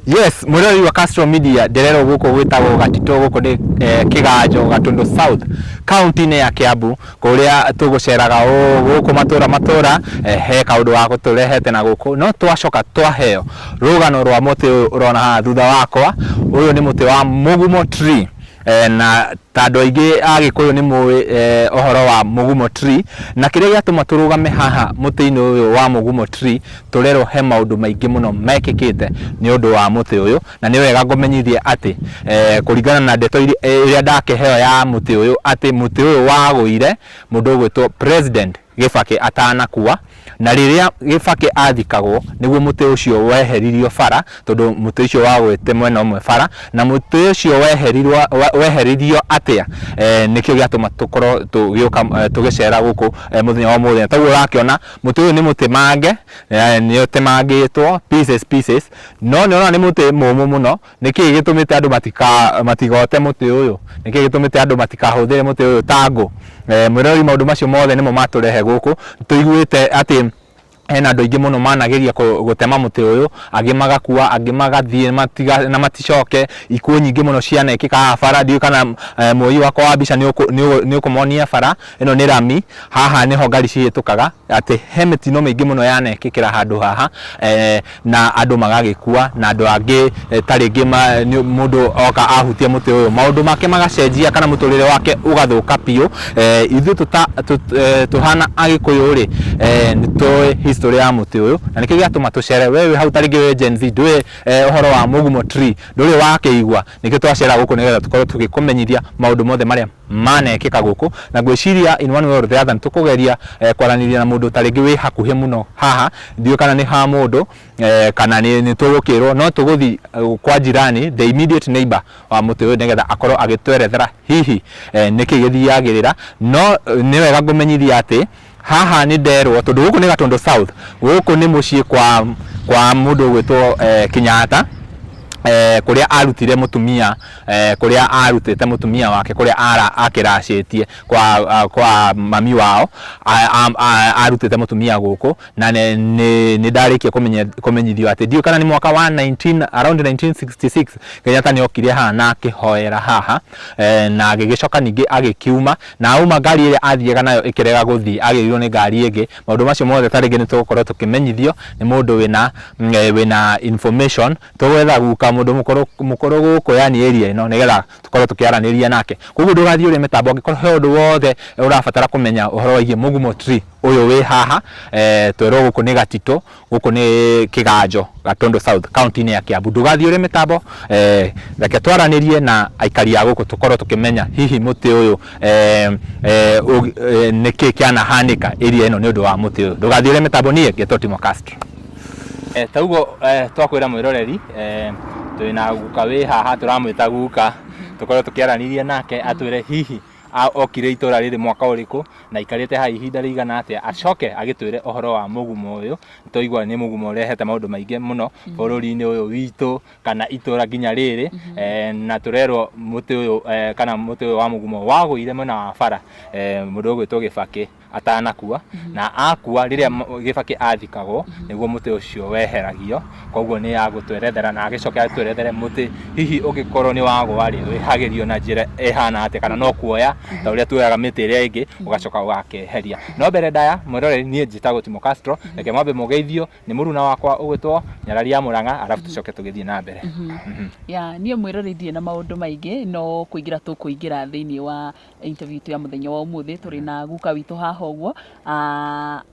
Yes, mwirori wa Castro Media nderero guko gwitagwo Gatito guko ni Kiganjo Gatundu South county ne ya Kiambu kuria tuguceraga guko matura he kaundu wa guturehete na guko no twacoka twaheo rugano rwa muti urona ha thutha wakwa uyu ni muti wa mugumo tree na tando ingi agikuyu ni muwi ohoro wa mugumo tree na kiria giatuma turugame haha muti-ini uyu wa mugumo tree turero he maundu maingi muno mekikite ni undu wa muti uyu na ni wega ngomenyithie ati kuringana na ndeto iria ndakeheo ya muti uyu ati muti uyu waguire mundu gwitwo President Gibaki atanakua na riria Gibaki athikagwo niguo muti ucio weheririo bara tondu muti ucio wagwite mwena umwe bara na muti ucio weheririo atia nikio giatuma tukorwo tugicera guku muthenya wa muthenya taguo urakiona muti uyu ni muti mange ni utemangitwo pieces no ni muti mumu muno niki gitumite andu matigote muti uyu niki gitumite andu matikahuthire muti uyu tangu mwirori maundu macio mothe nimo maturehe guku tuiguite ati hena andu aingi muno manageria gutema muti uyu angi magakua angi magathie na maticoke ikuo nyingi muno ciana ikika bara ndiu kana moi wako wa bica ni ukumonia bara ino ni rami haha niho ngari cihitukaga ati he mitino mingi muno yanekikira handu haha na andu magagikua na andu angi taringi mundu oka ahutia muti uyu maundu make magacenjia kana muturire wake ugathuka piu ithu tuhana agikuyu ri nitoe history ya muti uyu na nikio giatuma tucere wewe hau taringi we Gen Z ndui ohoro wa mugumo tree nduri wakeigua nikio twacera guku nigetha tukorwo tugikumenyithia maundu mothe maria manekika guku na gwiciria in one way or the other tukugeria kwaraniria na mundu taringi we hakuhi muno haha ndio kana ni ha mundu kana ni tugukirwo no tuguthi kwa jirani the immediate neighbor wa muti uyu nigetha akorwo agitwerethera hihi niki githiagirira no ni wega ngumenyithia ati haha ni nderwo tondu guku ni Gatundu South guku ni mucii kwa mundu gwitwo Kinyata kuria arutire mutumia kuria arutite mutumia wake kuria akiracitie kwa mami wao arutite mutumia guku na ni ndarikia kumenyithio ati ndio kana ni mwaka wa around 1966 Kenyatta ni okire haha na akihoera haha na agigicoka ningi agikiuma na auma ngari ile athiega nayo ikirega guthii agirirwo ni ngari ingi maundu macio mothe taringi ni tugukorwo tukimenyithio ni mundu wina information tugwetha guka mundu mukoro guko yani area ino nigetha tukorwo tukiaraniria nake koguo ndugathie uri mitambo ngikorwo he undu wothe urabatara kumenya uhoro wa mugumo tree uyu wi haha twero guku ni Gatito guku ni Kiganjo Gatundu South county ni ya Kiambu ndugathie uri mitambo reke twaranirie na aikari a guku tukorwo tukimenya hihi muti uyu niki kiana hanika area ino ni undu wa muti uyu ndugathie uri mitambo nie Getotimo Castro taugo twakwira mwiroreri twina guka wi haha turamwita guka tukorwo tukiaraniria nake atwire hihi okire itura riri mwaka uriku na ikarite ha ihinda rigana atia acoke agitwire ohoro wa mugumo uyu toigwa ni mugumo urehete maundu maingi muno bururi-ini uyu witu kana itura ginya riri na turerwo muti uyu kana muti uyu wa mugumo waguire mwena wa bara mundu gwitwo Gibaki atanakua na akua riria Gibaki athikagwo niguo muti ucio weheragio koguo ni agutwerethera na agicoka atwerethere muti hihi ugikorwo ni wagwa ri wihagirio na njira ehana ati kana no kuoya ta uria tuoyaga miti iria ingi ugacoka ugakeheria no mbere ndaya mwirore nie njitagwo Timo Castro reke mwambe mugeithio ni muruna wakwa ugwitwo Nyararia Muranga arafu tucoke tugithie na mbere ya nie mwirore thie na maundu maingi no kuingira tukuingira thiini wa interview ya muthenya wa umuthi turi na guka witu haha uguo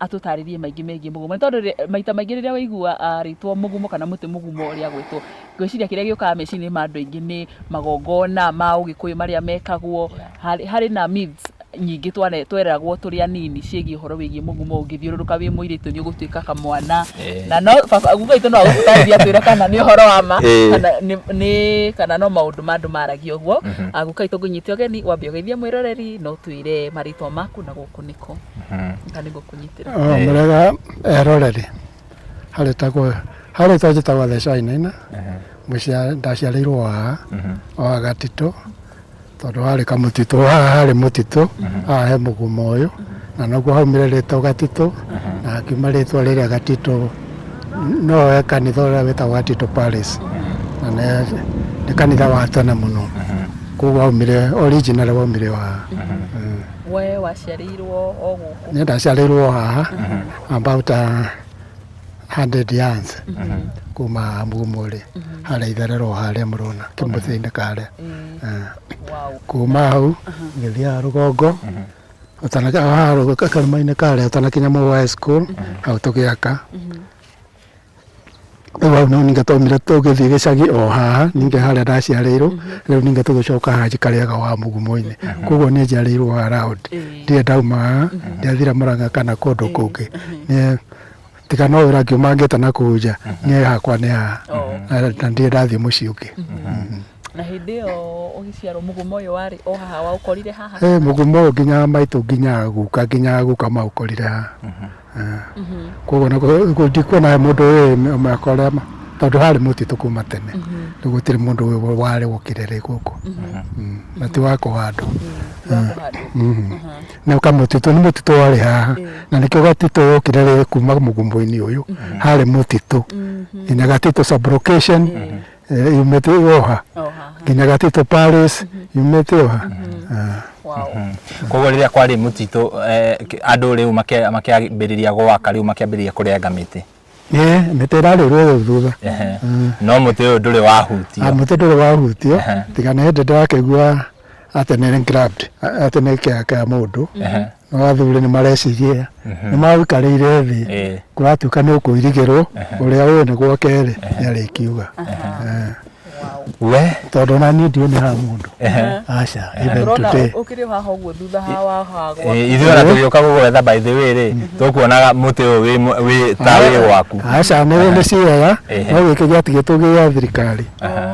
atutaririe maingi megie mugumo tondu maita maingi riria waigua ritwo mugumo kana muti mugumo ria gwitwo gwiciria kiria giokaga mecini ma andu aingi ni magongona ma ugikuyu maria mekagwo hari na myths nyingi tweragwo turi anini ciegi horo wigie mugumo ungithiururuka wi muiritu ni ugutuika kamwana na no guka itu no agutaithia twira kana ni horo wa ma kana ni kana no maundu mandu maragio guo guka itu ngunyite ogeni wambe ugeithia mwiroreri no twire maritwa maku na guku niko kana gukunyitira murega eroreri hari twajitagwo the China mucia ndaciarirwo wa Gatito tondu hari kamutitu hari mutitu he mugumo uyu na noguo haumire ritwa Gatito na akiuma ritwa riria Gatito no kanitha uria witagwo Gatito Palace na nĩ kanitha wa tene mũno koguo waumire original waumire wa we waciarĩirwo o gũkũ nĩ ndaciarĩirwo haha about 100 years kuma Mugumũri harĩa itherero harĩa mũrona kĩmũthĩ-inĩ karĩa kuma hau ngĩthiaga rũgongo karima-inĩ karĩa ũtanakinya Mũgũa High School hau tũgĩaka rĩu no ningĩ twaumire tũgĩthiĩ gĩcagi o haha ningĩ harĩa ndaciarĩirwo rĩu ningĩ tũgĩcoka Haji Karĩaga wa Mugumo-inĩ koguo nĩ njiarĩirwo around ndirĩ ndauma haha ndiathire Mũrang'a kana kũndũ kũngĩ tiga no wĩra ngiuma ngĩte na kũu nja niĩ hakwa nĩ haha na ndirĩ ndathiĩ mũciĩ ũngĩ. Na hĩndĩ ĩyo ũgĩciarwo Mũgumo ũyũ warĩ o haha waũkorire haha? Mũgumo nginya maitũ nginya guka maũkorire haha koguo ndikuona mũndũ ũyũ makora tondũ harĩ mũtitũ kuma tene rĩu gũtirĩ mũndũ ũyũ warĩ gũkĩrĩrĩ gũkũ na ti wa kũhandwo na kamũtitũ nĩ mũtitũ warĩ haha na nĩkĩo gatitũ gũkĩrĩrĩ kuma Mũgumo-inĩ ũyũ harĩ mũtitũ nginya gatitũ sublocation yumĩte oha nginya gatitũ Paris yumĩte oha. Koguo rĩrĩa kwarĩ mũtitũ andũ rĩu makĩambĩrĩria gwaka rĩu makĩambĩrĩria kũrenga mĩtĩ mĩtĩ ĩrarĩ rũĩ thutha no mũtĩ ũyũ ndũrĩ wahutio mũtĩ ndũrĩ wahutio tiga nĩ hĩndĩ ndĩrakĩigua atĩ nĩ grabbed atĩ nĩ kĩa mũndũ no athuri nĩ mareciria nĩ magĩkarĩire thĩ kũratuĩka nĩ ũkũirigĩrwo ũrĩa ũyũ nĩguo kerĩ nĩarĩkiuga we tondũ na niĩ ndione haha mũndũ aca ũkĩrĩ haha ũguo thutha hawa hagwa ithuĩ ona tũgĩũka gũgwetha by the way rĩ tũkuonaga mũtĩ ũyũ wĩ ta wĩ gwaku aca nĩ ciega no gĩkĩ gĩatigĩtwo gĩa thirikari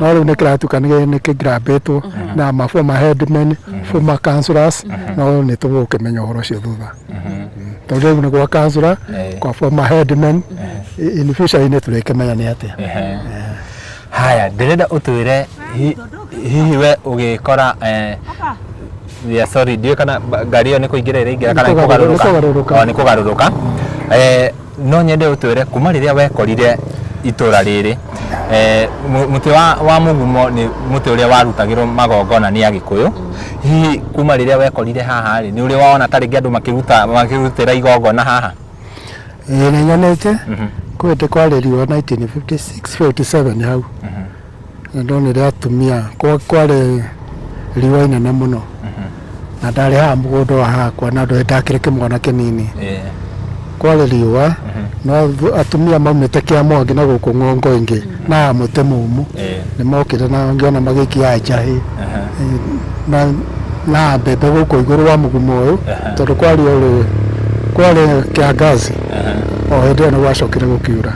no rĩu nĩ kĩratuĩka nĩ kĩgrabĩtwo na former headmen former councillors no nĩ tũgũkĩmenya ũhoro ũcio thutha tondũ rĩu nĩ gwa councillor kwa former headmen in future-inĩ tũrĩkĩmenya nĩ atĩa. Haya, ndĩrenda ũtwĩre hihi we ũgĩkora sorry ndiũ kana ngari ĩyo nĩ kũingĩra ĩraingĩra kana nĩ kũgarũrũka no nyende ũtwĩre kuma rĩrĩa wekorire itũra rĩrĩ mũtĩ wa Mũgumo nĩ mũtĩ ũrĩa warutagĩrwo magongona nĩ Agĩkũyũ hihi kuma rĩrĩa wekorire haha rĩ nĩ ũrĩ wona tarĩngĩ andũ makĩrutĩra igongona haha? Nĩ nyonete kwete kwarĩrio 1956-57 hau na ndonire atumia kwarĩ riũa inene mũno na ndarĩ haha mũgũnda wa hakwa na ndakĩrĩ kĩmwana kĩnini kwarĩ riũa no atumia maumĩte kĩa Mwangi na gũkũ Ng'ongo-ingĩ na mũtĩ mũmũ nĩ mokĩte na ngĩona magĩikia njahĩ na mbembe gũkũ igũrũ wa Mũgumo ũyũ tondũ kwarĩ kĩangazi o hĩndĩ ĩyo nĩ gwacokire gũkiura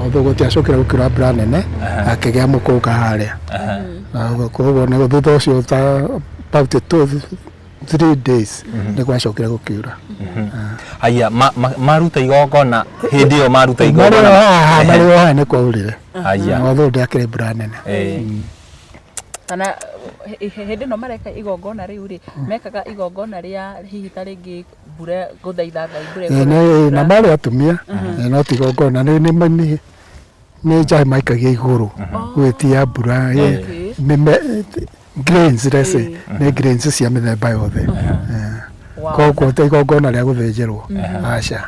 although gũtiacokire gũkiura mbura nene akĩgĩa mũkũnga harĩa na koguo nĩ thutha ũcio about 3 days nĩ gwacokire gũkiura. Haya maruta igongona hĩndĩ ĩyo maruta igongona marĩ o haha nĩ kwaurire although ndĩakĩrĩ mbura nene kana hĩndĩ ĩno mareka igongona rĩu rĩ mekaga igongona rĩa hihi ta rĩngĩ mbura gũthaitha Ngai mbura na marĩ atumia no ti igongona nĩ njahĩ maikagia igũrũ gwĩtia mbura grains nĩ grains cia mĩthemba yothe koguo ta igongona rĩa gũthĩnjĩrwo aca.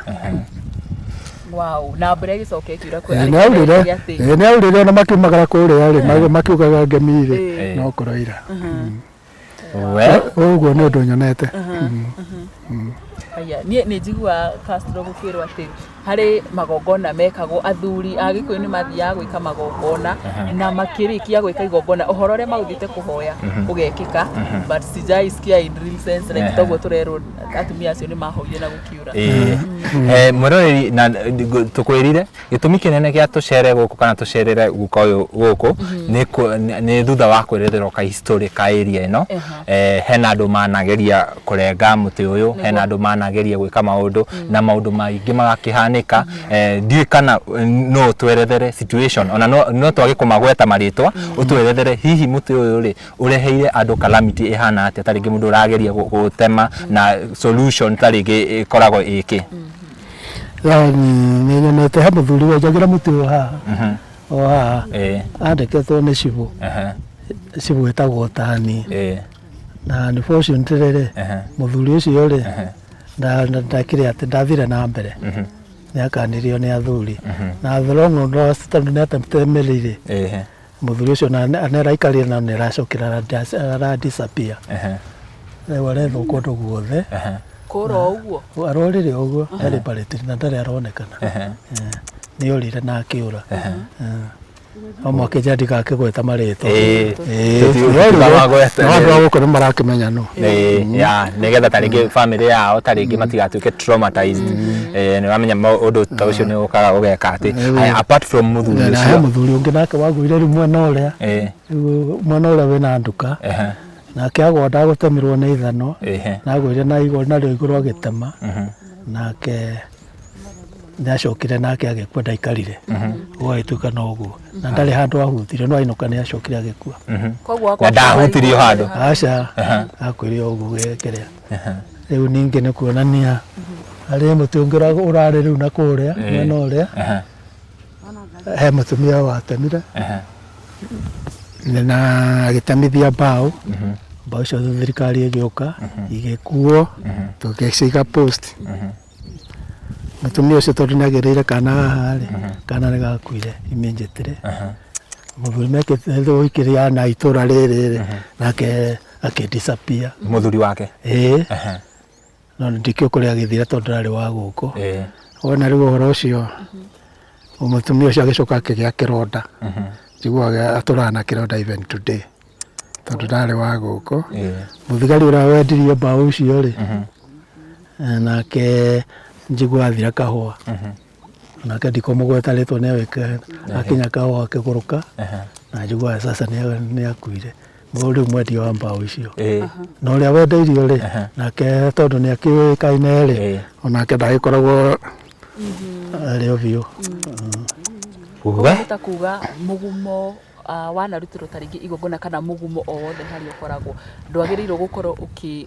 Wow, na mbura ĩgĩcoka ĩkiura nĩ aurire ona makiumagara kũrĩa rĩ makiugaga ngemi-rĩ no kũroira ũguo nĩ ũndũ nyonete. Niĩ nĩ njigua Castro gũkĩrwo atĩ harĩ magongona mekagwo athuri Agĩkũyũ nĩ mathiaga gwĩka magongona na makĩrĩkia gwĩka igongona ũhoro ũrĩa magũthiĩte kũhoya ũgekĩka but sijaisikia in real sense like toguo tũrerwo atumia acio nĩ mahoire na gũkiura. Mwĩroreri na tũkwĩrire gĩtũmi kĩnene gĩa tũcere gũkũ kana tũcerere guka ũyũ gũkũ nĩ thutha wa kwĩrĩrĩrwo ka history ka area ĩno hena andũ manageria kũrenga mũtĩ ũyũ hena andũ manageria gwĩka maũndũ na maũndũ maingĩ magakĩhanĩka ndiũĩ kana no twerethere situation ona no twage kũmagweta marĩtwa ũtwerethere hihi mũtĩ ũyũ rĩ ũreheire andũ calamity ĩhana atĩa tarĩngĩ mũndũ ũrageria gũtema na solution tarĩngĩ ĩkoragwo ĩkĩ? Nĩ nyonete he mũthuri wenjagĩra mũtĩ ũyũ haha oha andĩkĩtwo nĩ Cibũ Cibũ wĩtagwo Tani na nĩ fortunately mũthuri ũcio rĩ ndakĩrĩ atĩ ndathire na mbere nĩakanirio nĩ athuri na the long run tondũ nĩatemereire mũthuri ũcio nĩaraikarire na nĩaracokera ara disappear rĩu arethwo kũndũ guothe kũrwo ũguo arorire ũguo ndarĩ barĩtĩ na ndarĩ aronekana nĩorire na akĩũra Omakĩja ndigakĩgweta marĩtwa andũ a gũkũ nĩmarakĩmenya no nĩgetha tarĩngĩ family yao tarĩngĩ matigatuĩke traumatized nĩwamenya ũndũ ta ũcio nĩ ũkaga ũgeka atĩ apart from mũthuri ũcio he mũthuri ũngĩ nake wagũire rĩu mwena ũrĩa wĩna nduka nake agwa gũtemirwo nĩ ithano nagũire na igũrũ narĩo igũrũ agĩtema nake nĩacokire nake agĩkua ndaikarire gũgĩtuĩka na ũguo na ndarĩ handũ ahutire no ainũka nĩacokire agĩkua na ndahutirio handũ aca akwĩrire ũguo gĩkĩrĩa rĩu ningĩ nĩ kuonania harĩ mũtĩ ũngĩ ũrarĩ rĩu na kũrĩa mwena ũrĩa he mũtumia watemire na agĩtemithia mbaũ mbaũ icio thirikari ĩgĩũka igĩkuo tũgĩciga post mũtumia ũcio tondũ nĩagĩrĩire kana haha rĩ kana nĩgakuire immediately mũthuri mekĩte ũikĩria na itũra rĩrĩ nake akĩdisappear mũthuri wake no ndikĩo kũrĩa agĩthire tondũ ndarĩ wa gũkũ wona rĩu ũhoro ũcio mũtumia ũcio agĩcoka akĩgĩa kĩronda njiguaga atũraga na kĩronda even today tondũ ndarĩ wa gũkũ mũthigari ũrĩa wendirie mbaũ icio rĩ nake njigua athira kahũa nake ndikomũgweta rĩtwa nĩawĩka akinya kahũa akĩgũrũka na njigua sasa nĩakuire rĩu mwendia wa mbaũ icio na ũrĩa wendeirio rĩ nake tondũ nĩakĩũĩkaine rĩ onake ndagĩkoragwo arĩ o biũ ta kuga mũgumo wanarutĩrwo tarĩngĩ igongona kana mũgumo o wothe harĩa ũkoragwo ndwagĩrĩirwo gũkorwo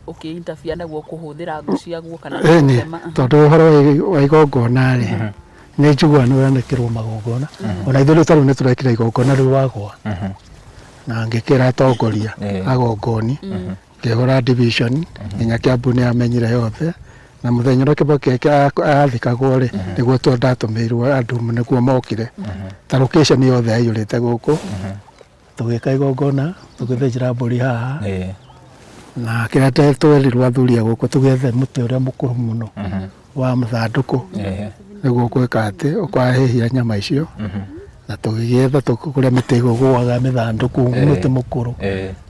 ũkĩ-interfere naguo kũhũthĩra ngũ ciaguo kana gũtema tondũ ũhoro wa igongona rĩ nĩ njiguaga nĩwanĩkĩrwo magongona ona ithuĩ rĩu tarĩu nĩtũrekĩra igongona rĩu wagwa na ngĩkĩra atongoria agongoni ngĩhũra division nginya Kiambu nĩamenyire yothe na mũthenya ũrĩa Kibaki athikagwo rĩ nĩguo ndatũmĩirwo andũ nĩguo mokire ta location yothe yaiyũrĩte gũkũ tũgĩka igongona tũgĩthĩnjĩra mbũri haha na kĩrĩa twerirwo athuri a gũkũ tũgethe mũtĩ ũrĩa mũkũrũ mũno wa mũthandũkũ nĩguo gwĩka atĩ ũkahĩhia nyama icio na tũgĩgetha kũrĩa mĩtĩ ĩgũgũaga mĩthandũkũ mũtĩ mũkũrũ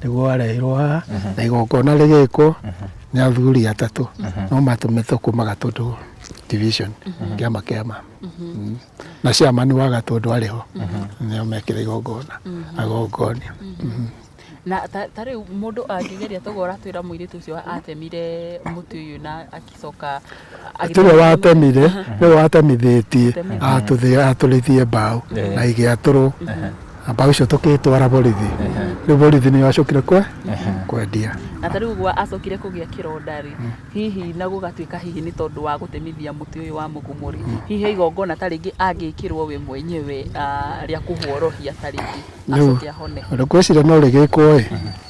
nĩguo warehirwo haha na igongona rĩgĩkwo nĩ athuri atatũ no matũmĩtwo kuma Gatũndũ division kĩama na ciamani wa Gatũndũ arĩho nĩo mekĩra igongona agongoni na tarĩu mũndũ angĩgeria togo ũratwĩra mũirĩtu ũcio atemire mũtĩ ũyũ na akicoka tũrĩa watemire nĩwe watemithĩtie atũrĩthie mbaũ na igĩatũrwo mbaũ icio tũkĩtwara borithi rĩu borithi nĩ wacokire kwendia na tarĩu ũguo acokire kũgĩa kĩronda rĩ hihi na gũgatuĩka hihi nĩ tondũ wa gũtemithia mũtĩ ũyũ wa mũgumo rĩ hihi igongona tarĩngĩ angĩkĩrwo we mwenyewe rĩa kũhorohia tarĩngĩ acoke ahone ngwĩciria no rĩgĩkwo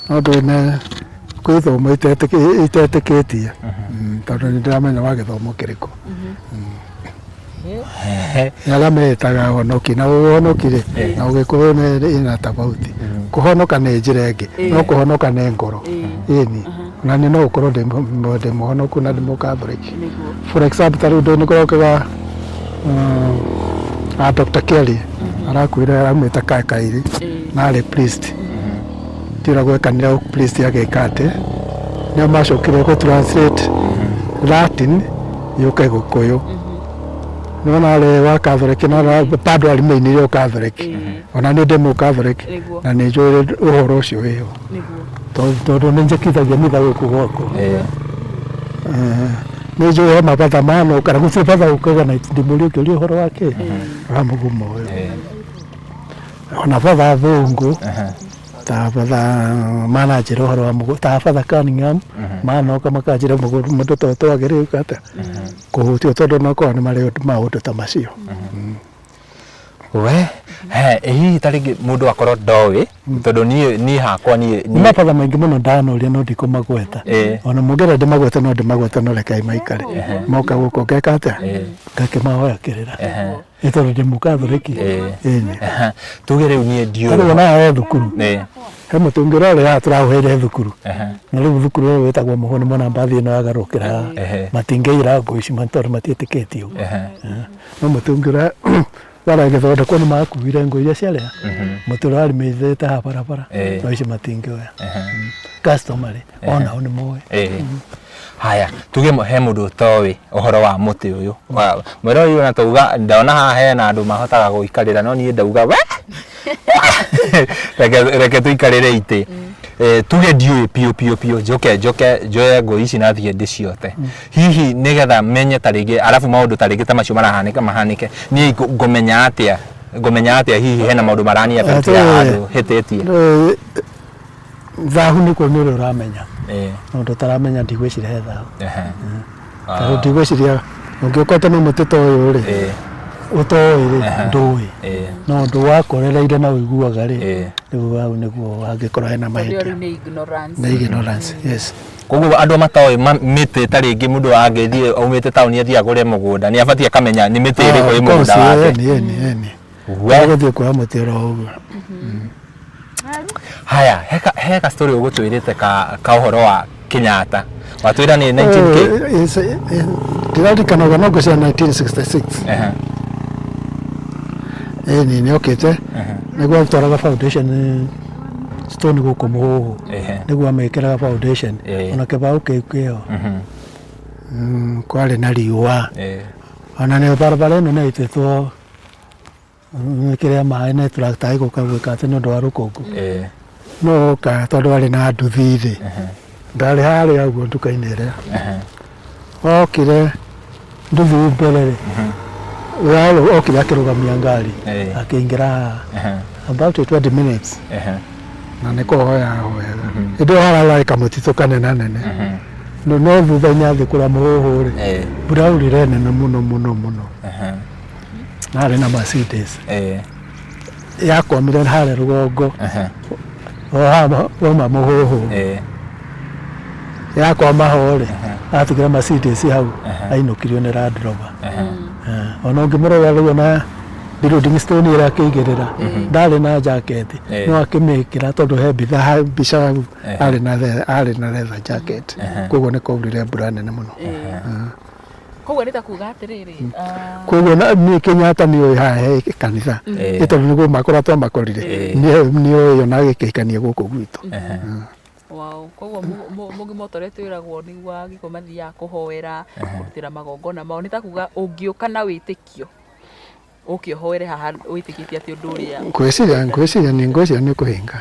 no ndwĩna kwĩthoma itetĩkĩtie tondũ nĩndĩramenya wa gĩthomo kĩrĩkũ arĩa metaga honoki na ũhonokire na ũgĩkorwo ĩna tofauti kũhonoka nĩ njĩra ĩngĩ no kũhonoka nĩ ngoro ĩni na nĩ no ũkorwo ndĩ mũhonoku na ndĩ mũcatholic for example tarĩu nĩkũrokaga Dr. Kelly arakwĩra aramwĩta Kaĩri na arĩ priest tira gwekanĩra priest agĩka atĩ nĩo macokire gũ-translate Latin yũke Gĩkũyũ nĩwona arĩ wa Catholic na bado arĩmĩinire Catholic ona nĩ ndĩ mũcatholic na nĩ njũĩ ũhoro ũcio wĩho tondũ nĩ njĩkithagia mitha gũkũ gwakwa nĩ njũĩ he mabatha mano kana gũtirĩ batha gũkaga na ndĩmũria ũkĩũria ũhoro wake wa mũgumo ũyũ ona batha thũngũ ta batha mananjĩra ũhoro wa mũgumo ta batha Cunningham manoka makanjĩra mũndũ ta twagĩrĩirwo atĩa kũhutio tondũ nokorwo nĩ marĩ maũndũ ta macio we hihi tarĩngĩ mũndũ akorwo ndoĩ tondũ niĩ hakwa niĩ mapatha maingĩ mũno ndanoria no ndikumagweta ona mũngera ndĩmagweta no ndĩmagweta no reke maikare moka gũkũ ngeka atĩa ngakĩmahoya kĩrĩra tondũ ndĩ mũkathoreki tuge rĩu niĩ ndiũĩ tarĩ wona we thukuru he mũtũngĩra ũrĩa tũrahũrĩire thukuru na rĩu thukuru ũyũ wĩtagwo Mũhũni mwana mbathi ĩno yagarũkĩra matingĩira ngũ ici tondũ matiĩtĩkĩtio no mũtũngĩra waragĩthondekwo nĩ makuire ngũ iria ciarĩa mũtũra warĩ mĩthete ha barabara no ici matingĩoya customary onao nĩ moĩ haya tuge he mũndũ ũtoĩ ũhoro wa mũtĩ ũyũ mwĩra ũyũ na tauga ndona haha hena andũ mahotaga gũikarĩra no niĩ ndauga we reke tũikarĩre itĩ tuge ndiũĩ piũ njoye ngũ ici na thiĩ ndĩciote hihi nĩgetha menye tarĩngĩ arabu maũndũ tarĩngĩ ta macio mahanĩke niĩ ngũmenya atĩa hihi hena maũndũ marania affect andũ hĩtĩtie thahu nĩkuo nĩ ũrĩa ũramenya maũndũ ũtaramenya ndigwĩciria he thahu tondũ ndigwĩciria ũngĩũkota nĩ mũtĩ ta ũyũ rĩ ũtoĩ ndũĩ no ũndũ wakorereire na ũiguaga rĩ rĩu hau nĩguo angĩkorwo hena mahĩtia nĩ ignorance yes koguo andũ matoĩ mĩtĩ tarĩngĩ mũndũ angĩthiĩ aumĩte taũni athiĩ agũre mũgũnda nĩ abatiĩ akamenya nĩ mĩtĩ ĩrĩkũ ĩ mũgũnda wake gũthiĩ kuoya mũtĩ oro ũguo haya he story ũgũtwĩrĩte ka ũhoro wa Kenyatta watwĩra nĩ 19K ndĩrarikanaga no ngũcia 1966 nĩ okĩte nĩguo atwaraga foundation stone gũkũ Mũhũhũ nĩguo amekĩraga foundation ona kĩbaũ kĩu kĩo kwarĩ na riũa ona nĩ barabara ĩno nĩ ĩitĩtwo kĩrĩa maĩ na tractor ĩgũka gwĩka atĩ nĩ ũndũ wa rũkũngũ no ka tondũ arĩ na nduthi thĩ ndarĩ harĩa ũguo nduka-inĩ ĩrĩa okire nduthi mbere rĩ okire akĩrũgamia ngari akĩingĩra about 20 minutes na nĩ kũhoya hoyaga ĩndĩ hararĩ kamũtitũ kanenanene no thutha-inĩ athĩ kũrĩa Mũhũhũ rĩ mbura yaurire nene mũno narĩ na Mercedes yakomire harĩa rũgongo woma Mũhũhũ yakoma ho rĩ atigĩra Mercedes hau ainũkirio nĩ Land Rover ona ũngĩmũrora rĩu ona building stone ĩrĩa akĩigĩrĩra ndarĩ na jacket no akĩmĩkĩra tondũ he mbica hau arĩ na leather jacket koguo nĩ kwaurire mbura nene mũno koguo nĩ ta kuga atĩrĩrĩ koguo niĩ Kenyatta nĩ ũĩ haha he kanitha tondũ nĩguo makoretwo makorire nĩ ũĩ ona agĩkĩikania gũkũ gwitũ koguo mũgima ũtorĩa twĩragwo nĩguo agĩkorwo mathiaga kũhoera kũrutĩra magongona mao nĩ ta kuga ũngĩũka na wĩtĩkio ũkĩhoere haha wĩtĩkĩtie atĩ ũndũ ũrĩa ngwĩciria nĩ ũkũhinga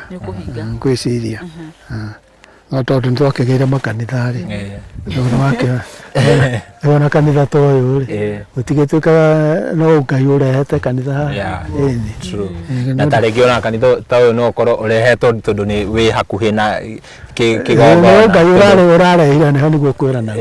ngwĩciria no tondũ nĩtwakĩgĩire makanitha rĩ ona kanitha ta ũyũ rĩ ũtigĩtuĩkaga no Ngai ũrehete kanitha haha na tarĩngĩ ona kanitha ta ũyũ no ũkorwo ũrehetwo tondũ nĩ wĩ hakuhĩ na kĩgongona Ngai ũrarehire nĩho nĩguo kwĩrana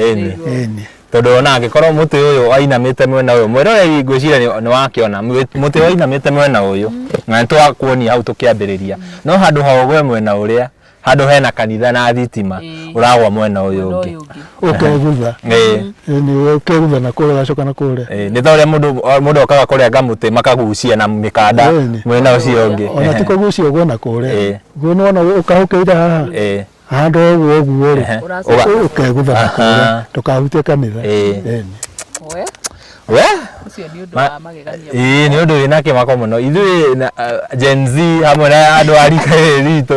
tondũ ona angĩkorwo mũtĩ ũyũ wainamĩte mwena ũyũ mwĩra ũyũ ngwĩciria nĩ wakĩona mũtĩ wainamĩte mwena ũyũ na nĩtwakuonia hau tũkĩambĩrĩria no handũ ha ũgwe mwena ũrĩa handũ hena kanitha na thitima ũragwa mwena ũyũ ũngĩ ũkegutha ũkegutha na kũrĩa gacoka na kũrĩa nĩ ta ũrĩa mũndũ okaga kũrenga mũtĩ makagucia na mĩkanda mwena ũcio ũngĩ ona ti kũgucia ũguo na kũrĩa guo nĩwona ũkahũkĩire haha handũ ũguo rĩ ũkegutha na kũrĩa ndũkahutie kanitha we nĩ ũndũ wĩna kĩmako mũno ithuĩ Gen Z hamwe na andũ a rika ritũ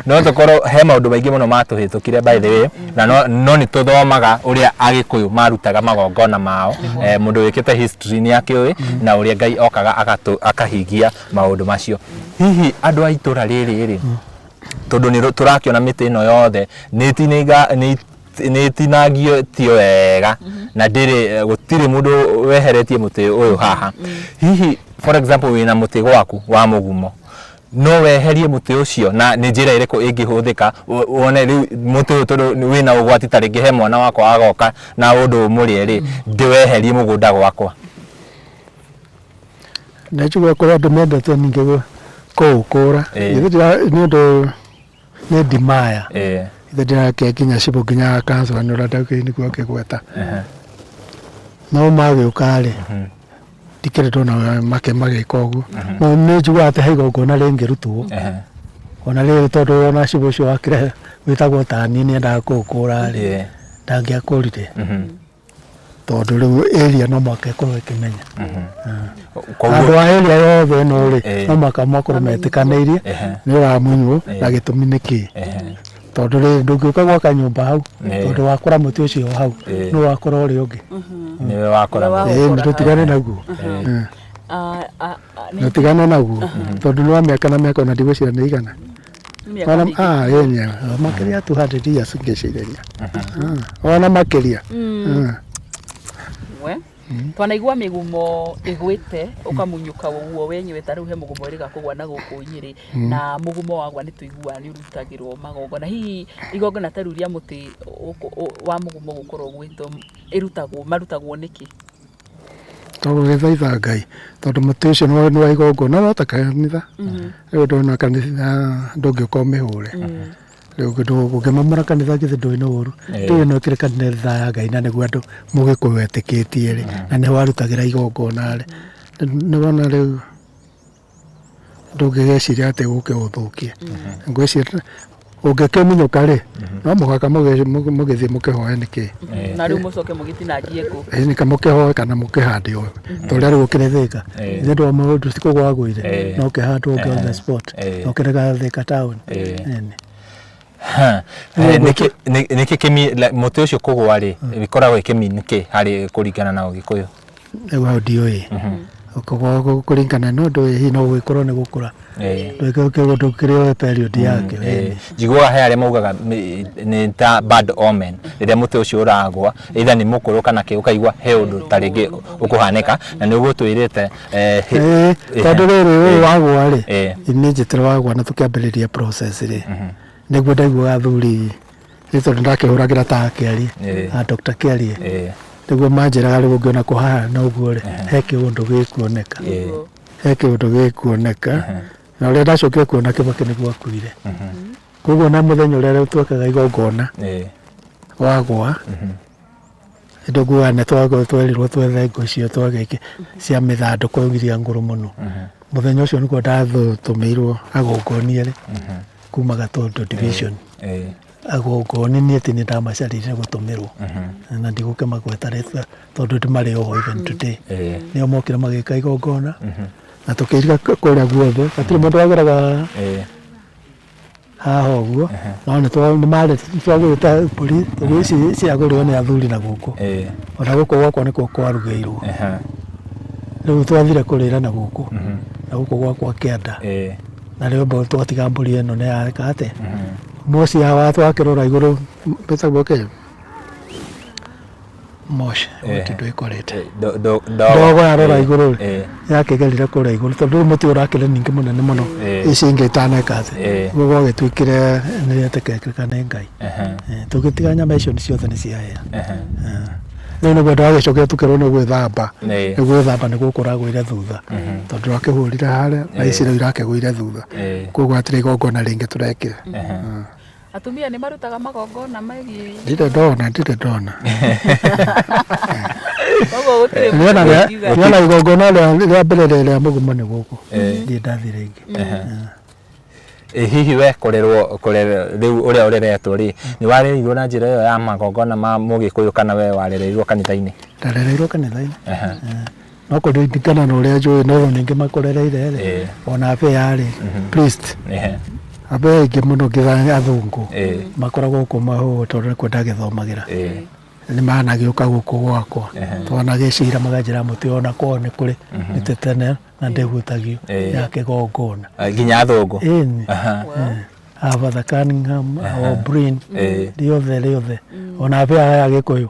no tũkorwo he maũndũ maingĩ mũno matũhĩtũkire by the way na no nĩ tũthomaga ũrĩa Agĩkũyũ marutaga magongona mao mũndũ wĩkĩte history nĩ akĩũĩ na ũrĩa Ngai okaga akahingia maũndũ macio hihi andũ a itũra rĩrĩ rĩ tondũ nĩ tũrakĩona mĩtĩ ĩno yothe nĩ itinagio tio wega na gũtirĩ mũndũ weheretie mũtĩ ũyũ haha hihi for example wĩna mũtĩ gwaku wa mũgumo no weherie mũtĩ ũcio na nĩ njĩra ĩrĩkũ ĩngĩhũthĩka wone rĩu mũtĩ ũyũ tondũ wĩna ũgwati tarĩngĩ he mwana wakwa agoka na ũndũ ũmũrĩe rĩ ndĩweherie mũgũnda gwakwa na njiguaga kũrĩa andũ mendete ningĩ kũũkũra nĩ ũndũ nĩ ndimaya ithe ndĩrake nginya cibũ nginya kanca nĩ ũrandauke nĩguo akĩgweta no magĩũka-rĩ ndikĩrĩ ndona magĩka ũguo no nĩ njiguaga atĩ he igongona rĩngĩrutwo ona rĩrĩ tondũ ona cibũ ũcio wakĩrehe wĩtagwo tani nĩ endaga kũũkũra-rĩ ndangĩakũrire tondũ rĩu area no mwaka ĩkorwo ĩkĩmenya andũ a area yothe ĩno-rĩ no mwaka makorwo metĩkanĩirie nĩ ũramunywo na gĩtũmi nĩ kĩĩ tondũ rĩrĩ ndũngĩũka gwaka nyũmba hau tondũ wakora mũtĩ ũcio hau nĩ wakora ũrĩa ũngĩ nĩtũtigane naguo tũtigane naguo tondũ nĩ wa mĩaka na mĩaka ona ndigwĩciria nĩ igana makĩria 200 years ngĩcirĩria ona makĩria twanaigua mĩgumo ĩgwĩte ũkamunyũka ũguo wenyewe ta rĩu he mũgumo ĩrĩga kũgwa na gũkũ Nyĩrĩ na mũgumo wagwa nĩ tũiguaga nĩ ũrutagĩrwo magongona hihi igongona ta rĩu rĩa mũtĩ wa mũgumo gũkorwo ũgwĩtwo marutagwo nĩkĩ tondũ gũgĩthaitha Ngai tondũ mũtĩ ũcio nĩ wa igongona no ta kanitha rĩu ndona kanitha ndũngĩũka ũmĩhũre rĩu ũngĩmamũra kanitha githĩ ndũrĩ na ũru rĩu no kĩrĩ kanitha ya Ngai na nĩguo andũ mũgĩkũyũ etĩkĩtie-rĩ na nĩ warutagĩra igongona-rĩ nĩ wona rĩu ndũngĩgeciria atĩ gũke ũthũkie ngwĩciria ũngĩkĩmunyũka-rĩ no mũhaka mũgĩthiĩ mũkĩhoe nĩkĩ na rĩu mũcoke mũgĩtinangie ngũ nĩ kamũkĩhoe kana mũkĩhande o tondũ rĩu ũkĩrĩ Thĩka nĩ ndwa mũndũ tikũgwagũire no kĩhandwo on the spot no kĩrega Thĩka town nĩkĩ mũtĩ ũcio kũgwa-rĩ gĩkoragwo ĩkĩmini kĩ harĩ kũringana na Ũgĩkũyũ rĩu hau ndiũĩ kũringana na ũndũ hihi no gũgĩkorwo nĩ gũkũra ndũkĩrĩ period yake njiguaga he arĩa maugaga nĩ ta bad omen rĩrĩa mũtĩ ũcio ũragwa either nĩ mũkũrũ kana kĩ ũkaigua he ũndũ ta rĩngĩ ũkũhanĩka na nĩ ũguo twĩrĩte tondũ rĩrĩ ũyũ wagwa-rĩ nĩ njĩtĩre wagwa na tũkĩambĩrĩria process-rĩ nĩguo ndaiguaga athuri nĩ tondũ ndakĩhũragĩra ta akĩarie Dr. Kĩarie nĩguo manjĩraga rĩu ũngĩona kũhana ũguo-rĩ he kĩũndũ gĩkuoneka na ũrĩa ndacokire kuona Kĩbakĩ nĩguo akuire koguo na mũthenya ũrĩa twekaga igongona wagwa indo nguane twerirwo twethe ngũ icio twagĩke cia mĩthandũkũ iria ngũrũ mũno mũthenya ũcio nĩguo ndatũmĩirwo agongonie-rĩ kuma Gatũndũ division agongoni niĩ atĩ nĩ ndamacarire gũtũmĩrwo na ndigũkĩmagweta rĩtwa tondũ ndĩmarĩ oho even today nĩo mokire magĩka igongona na tũkĩiriga kũrĩa guothe hatirĩ mũndũ wageraga haha ũguo no nĩ twagwĩta mbũri ici ciagũrĩrwo nĩ athuri na gũkũ ona gũkũ gwakwa nĩkuo kwarugĩirwo rĩu twathire kũrĩra na gũkũ na gũkũ gwakwa kĩanda na rĩu twatiga mbũri ĩno nĩ yareka atĩ mũciĩ wa twakĩrora igũrũ mbĩtagwo kĩ moshi ũtindũ ĩkorete ndogo yarora igũrũ yakĩgerire kũrĩa igũrũ tondũ mũtĩ ũrakĩrĩ ningĩ mũnene mũno ici ingĩ itaneka thĩ guo gwagĩtuĩkire nĩrĩetĩkĩrĩka nĩ Ngai tũgĩtiga nyama icio ciothe nĩ ciahĩa rĩu nĩguo ndagĩcokire tũkĩrwo nĩ gwĩthamba nĩ gũkũragũire thutha tondũ wakĩhũrire harĩa na ici rĩu irakĩgũire thutha koguo hatirĩ igongona rĩngĩ tũrekire atumia nĩ marutaga magongona megiĩ ndirĩ ndona nĩona igongona rĩa mbere rĩa mũgumo nĩ gũkũ ndirĩ ndathi rĩngĩ hihi we kũrerwo rĩu ũrĩa ũreretwo-rĩ nĩ warereirwo na njĩra ĩyo ya magongona ma Mũgĩkũyũ kana we warereirwo kanitha-inĩ ndarereirwo kanitha-inĩ no kũringana na ũrĩa njũĩ no ningĩ makũrereire-rĩ ona abe priest abe aingĩ mũno nginya athũngũ makoragwo gũkũ mahũa tondũ nĩkuo ndagĩthomagĩra nĩ managĩũka gũkũ gwakwa twanagĩcira maganjĩra mũtĩ ona korwo nĩ kũrĩ mĩtĩ tene na ndĩhutagio ya kĩgongona nginya athũngũ Father Cunningham O'Brien rĩothe ona abe aya Agĩkũyũ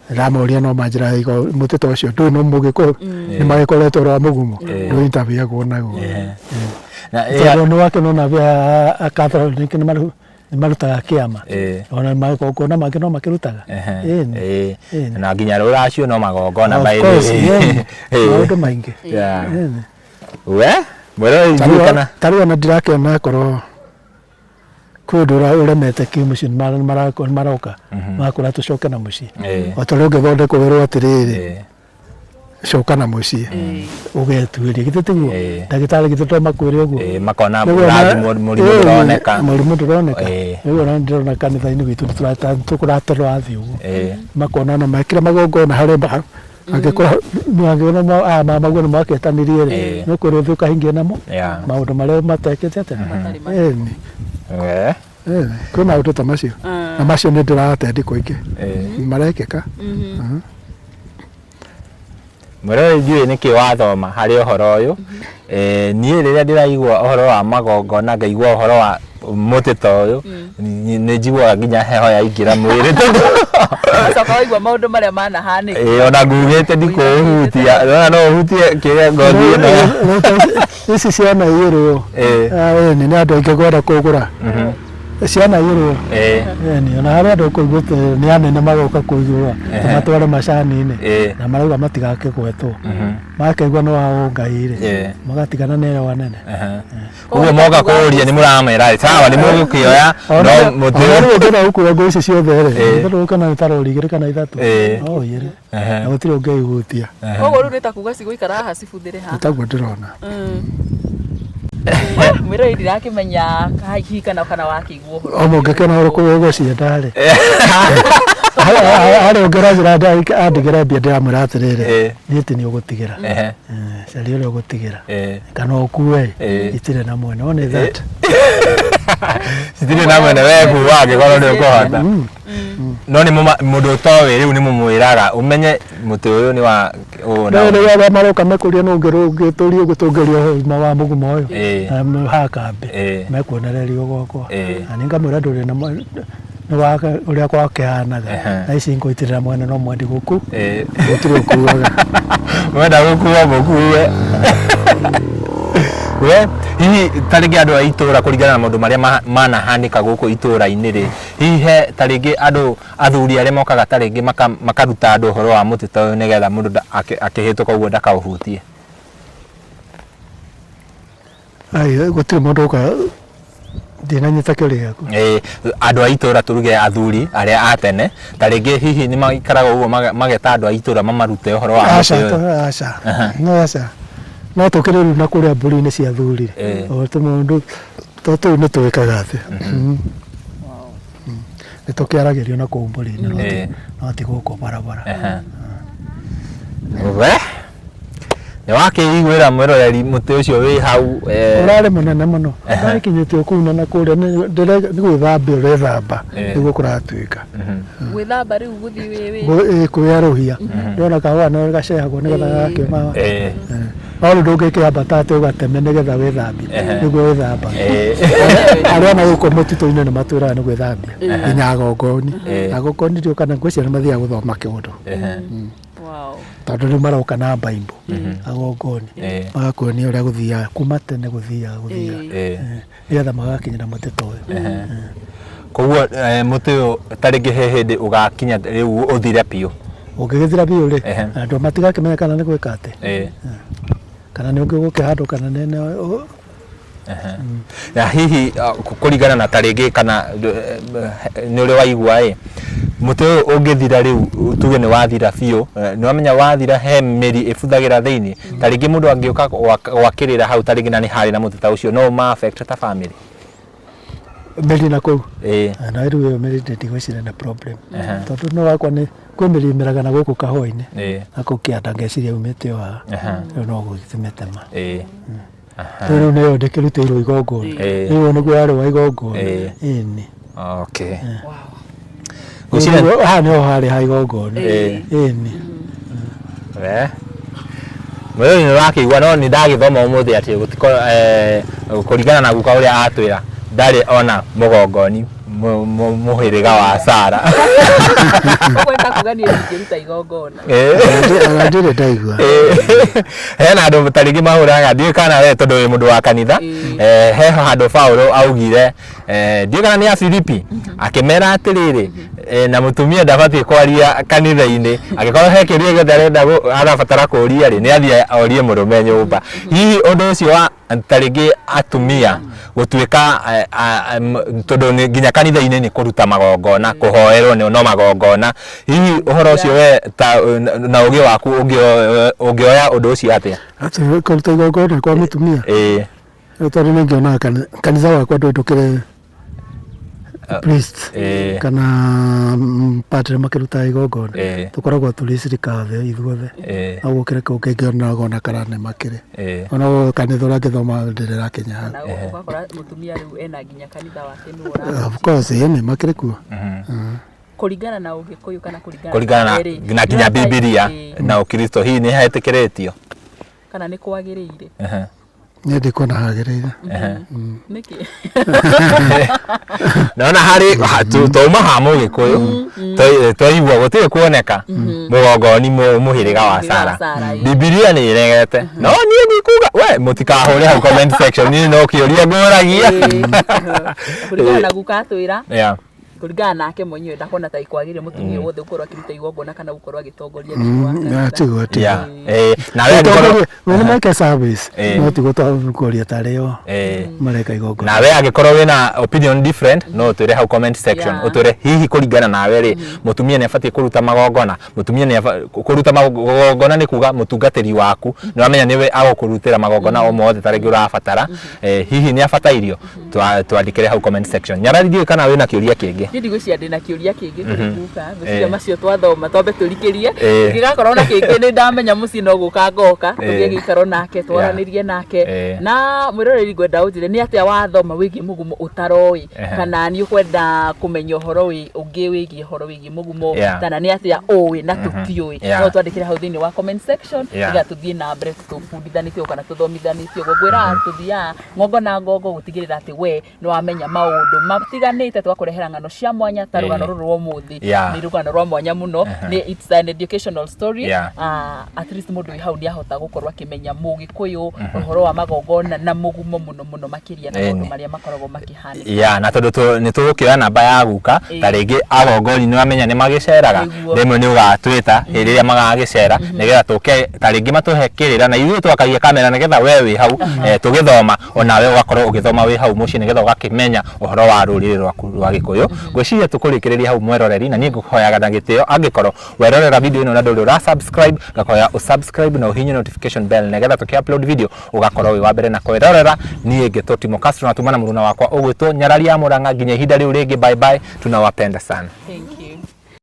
ndamoria no manjĩra mũtĩ ta ũcio ndũĩ no Mũgĩkũyũ nĩ magĩkoretwo rwa mũgumo ndũĩtabiagwo naguo tondũ nĩ wakĩnona abe Catholic nĩ marutaga kĩama ona magongona mangĩ no makĩrutaga na nginya rũracio no magongona maũndũ maingĩ we mwero kana taru na dirake na koro kudura uremete kimucin maroka makura tucoke na muci otore ngethonde kuwerwo atiriri coka na muci ugetuirie gititiguo ndagitari gitito makwire uguo makona murimu nduroneka niguo na ndirona kanitha-ini witu tukuraterwo athi uguo makona na makira magongona harĩa angĩkorwo nĩangĩona maguo nĩmaketanirie rĩ nĩũkwĩrwo ũthiĩ ũkahingie namo maũndũ marĩa matekĩte atĩa kwĩ maũndũ ta macio na macio nĩ ndĩrate ndikũ ingĩ marekĩka mwĩrore njũĩ nĩkĩ wathoma harĩ ũhoro ũyũ niĩ rĩrĩa ndĩraigua ũhoro wa magongona ngaigua ũhoro wa mũtĩ ta ũyũ nĩ njiguaga nginya heho yaingĩra mwĩrĩ acoka waigua maũndũ marĩa manahanĩka ona ngugĩte ndikũũhutia no ũhutie kĩrĩa ngothi ĩno ici ciana igĩrwo nĩ andũ aingĩ kwenda kũgũra ciana igĩrwo ona harĩa andũ kũiguĩte nĩ anene magoka kũigũra matware macani-inĩ na marauga matigakĩgwetwo makaigua nĩ wao Ngai-rĩ magatigana nero anene ũguo moka kũũria nĩ mũramera sawa nĩ mũgũkĩoya no mũtĩ ũngĩra gũkua ngũ ici ciothe rĩ tondũ kana nĩ tarori igĩrĩ kana ithatũ no igĩrĩ na gũtirĩ ũngĩihutia koguo rĩu nĩ ta kuga cigũikara haha cibuthĩre haha taguo ndĩrona mwĩrore ndirakĩmenya hihi kana wakĩigua ũhoro mũngĩkena ũrĩkũ ũgũcienda-rĩ harĩa ũngĩranjĩra andigĩre mbia ndĩramwĩra atĩrĩrĩ niĩ tĩ nĩ ũgũtigĩra caria ũrĩa ũgũtigĩra kana ũkue itirĩ na mwene one that citirĩ na mwene we kuuga angĩkorwo nĩ ũkũhota no nĩ mũndũ ũtoĩ rĩu nĩ mũmwĩraga ũmenye mũtĩ ũyũ nĩ wa rĩrĩa maroka mekũria no ũngĩtũria ũgũtũngĩria ũgima wa mũgima ũyũ na hakambĩ mekuonereria ũgwakwa na nĩ ngamwĩra ndũrĩ na ũrĩa gwakĩhanaga na ici ngũitĩrĩra mwene no mwendi gũkũ gũtirĩ ũkuaga mwenda gũkua mũkue we hihi tarĩngĩ andũ a itũra kũringana na maũndũ marĩa manahanĩka gũkũ itũra-inĩ rĩ hihi he tarĩngĩ andũ athuri arĩa mokaga tarĩngĩ makaruta andũ ũhoro wa mũtĩ ta ũyũ nĩgetha mũndũ akĩhĩtũka ũguo ndakaũhutie gũtirĩ mũndũ ũka ndinanyita kĩũria gĩaku andũ a itũra turuge athuri arĩa a tene tarĩngĩ hihi nĩ maikaraga ũguo mageta andũ a itũra mamarute ũhoro wa mũtĩ ũyũ aca no tũkĩrĩ rĩu na kũrĩa mbũri-inĩ cia athuri tũmũndũ tũu nĩ tũĩkaga atĩ nĩ tũkĩaragĩrio na kũu mbũri-inĩ no ti gũkũ barabara nĩ wakĩiguĩra mwĩroreri mũtĩ ũcio wĩ hau ũrarĩ mũnene mũno ũrakinyĩtio kũu na kũrĩa nĩ gwĩthambia ũrethamba nĩguo kũratuĩka gwĩthamba rĩu gũthiĩ kwĩerũhia ndĩrona kahũa nĩ gacehagwo nĩgetha gagakĩũma no rĩu ndũngĩkĩambata atĩ ũgateme nĩgetha wĩthambie nĩguo wĩthamba arĩa na gũkũ mũtitũ-inĩ nĩ matwĩraga nĩ gwĩthambia nginya agongoni agongoni ndio kana ngwĩciria nĩ mathiaga gũthoma kĩũndũ tondũ nĩ maroka na Bible agongoni magakuonia ũrĩa gũthiaga kuma tene gũthiaga nĩgetha magakinyĩra mũtĩ ta ũyũ koguo mũtĩ ũyũ tarĩngĩ he hĩndĩ ũgakinya rĩu ũthire biũ ũngĩgĩthira biũ rĩ andũ matigakĩmenya kana nĩ gwĩka atĩ kana nĩ ũngĩgũkĩhandwo kana nene na hihi kũringana na tarĩngĩ kana nĩ ũrĩ waigua mũtĩ ũyũ ũngĩthira rĩu tuge nĩ wathira biũ nĩ wamenya wathira he mĩri ĩbuthagĩra thĩinĩ tarĩngĩ mũndũ angĩũka gwakĩrĩra hau tarĩngĩ na nĩ harĩ na mũtĩ ta ũcio no ma affect ta family mĩri na kũu na rĩu ĩyo mĩri ndigwĩciria na problem tondũ no wakwa nĩ kwĩ mĩri ĩmeraga na gũkũ kahũa-inĩ na kũu kĩanda ngeciria umĩte o haha rĩu no gũgĩtũmĩtema rĩu nĩyo ndĩkĩrutĩirwo igongona rĩu nĩguo yarĩ wa igongona ĩni haha nĩho harĩ ha igongona ĩni mwĩrĩ nĩ wakĩigua no nĩ ndagĩthoma ũmũthĩ atĩ kũringana na guka ũrĩa atwĩra ndarĩ ona mũgongoni mũhĩrĩga wa Sara ũgwĩka kugania ndingĩruta igongona ndĩrĩ ndaigua hena andũ tarĩngĩ mahũraga ndiũĩ kana we tondũ wĩ mũndũ wa kanitha he handũ Paulo augire ndiũĩ kana nĩ a Filipi akĩmera atĩrĩrĩ na mutumia ndabatie kwaria kanitha-ini agikorwo he kiria gĩothe arenda arabatara kũria ri ni athie orie mũrũme nyũmba. Hihi ũndũ ũcio wa tarĩngĩ atumia gũtuĩka tondũ nginya kanitha-inĩ nĩ kũruta magongona kũhoerwo no magongona, hihi ũhoro ũcio we na ũgĩ waku ũngĩoya ũndũ ũcio atĩa? Ati kũruta igongona kwa mũtumia tondũ nĩ ngĩona kanitha wakwa ndũkĩre priest kana patri makiruta igongona tukoragwo tũrĩ cirikathi ithuothe na gũkĩre kũu kĩngĩona na karane makĩrĩ ona kanitha ũrĩa ngĩthoma ndĩrĩra Kenya ũgakora mũtumia rĩu ena nginya kanitha wake nĩ of course nĩ makĩrĩ kuo kũringana na Ũgĩkũyũ kana kũringana na nginya Biblia na Ũkristo hihi nĩ hetĩkĩrĩtio kana nĩ kwagĩrĩire? Nĩ ndikuona hagĩrĩire nĩkĩ naona harĩ twauma ha Mũgĩkũyũ twaigua gũtirĩ kuoneka mũgongoni mũhĩrĩga wa Sarah. Biblia nĩ ĩregete no niĩ ndikuga we mũtikahũre hau comment section niĩ no kĩũria ngũragia kũringana na guka twĩra kũringana nake mwenyewe ndakona ta ikwagĩrĩire mũtumia wothe gũkorwo akĩruta igongona kana gũkorwo agĩtongoria na we when make service no tigũtwarĩa tarĩo mareka igongona. Na we angĩkorwo wĩna opinion different no twĩre hau comment section ũtwĩre hihi kũringana nawe rĩ mũtumia nĩ abatie kũruta magongona, mũtumia nĩ kũruta magongona nĩ kuga mũtungatĩri waku nĩ wamenya nĩwe agũkũrutĩra magongona o mothe tarĩngĩ ũrabatara hihi nĩ abatairio twandĩkĩre hau comment section. Nyarari kana wĩna kĩũria kĩngĩ? Nĩ ndigũcia ndĩna kĩũria kĩngĩ kũrĩguka ngũciria macio twathoma twambe tũrikĩrie ngĩgakorwo na kĩngĩ nĩ ndamenya mũciĩ no gũka ngoka tũgĩe gĩikaro nake twaranĩrie nake na mwĩroreri ngwenda ũnjĩre nĩ atĩa wathoma wĩgiĩ mũgumo ũtaroĩ kana nĩ ũkwenda kũmenya ũhoro ũngĩ wĩgiĩ ũhoro wĩgiĩ mũgumo kana nĩ atĩa ũĩ na tũtiũĩ no twandĩkĩre hau thĩinĩ wa comment section iga tũthiĩ na mbere tũbundithanĩtio kana tũthomithanĩtio ngwĩra tũthiaga ngongo na ngongo gũtigĩrĩra atĩ we nĩ wamenya maũndũ matiganĩte twakũrehera ng'ano cia mwanya ta rũgano rũrũ rwa ũmũthĩ nĩ rũgano rwa mwanya mũno it's an educational story at least mũndũ wĩ hau nĩ ahota gũkorwo akĩmenya Mũgĩkũyũ ũhoro wa magongona na mũgumo mũno makĩria na maũndũ marĩa makoragwo makĩhanĩka na tondũ nĩ tũgũkĩoya namba ya guka ta rĩngĩ agongoni nĩ wamenya nĩ magĩceraga rĩmwe nĩ ũgatwĩta rĩrĩa magagĩcera nĩgetha tũke ta rĩngĩ matũhe kĩrĩra na ithuĩ twakagia kamera nĩgetha we wĩ hau tũgĩthoma onawe ũgakorwo ũgĩthoma wĩ hau mũciĩ nĩgetha ũgakĩmenya ũhoro wa rũrĩrĩ rwaku rwa Gĩkũyũ. Ngwĩciria tũkũrĩkĩrĩria hau mweroreri na niĩ ngũkũhoyaga na gĩtĩo angĩkorwo werorera video ĩno na ndũrĩ ũra-subscribe ngakũhoya ũsubscribe na ũhihinye notification bell nĩgetha tũkĩ-upload video ũgakorwo wĩ wa mbere na kwĩrorera. Niĩ Ngeto Timo Castro na tumana mũruna wakwa ũgwĩtwo Nyarari ya Mũrang'a nginya ihinda rĩu rĩngĩ bye bye tunawapenda sana. Thank you.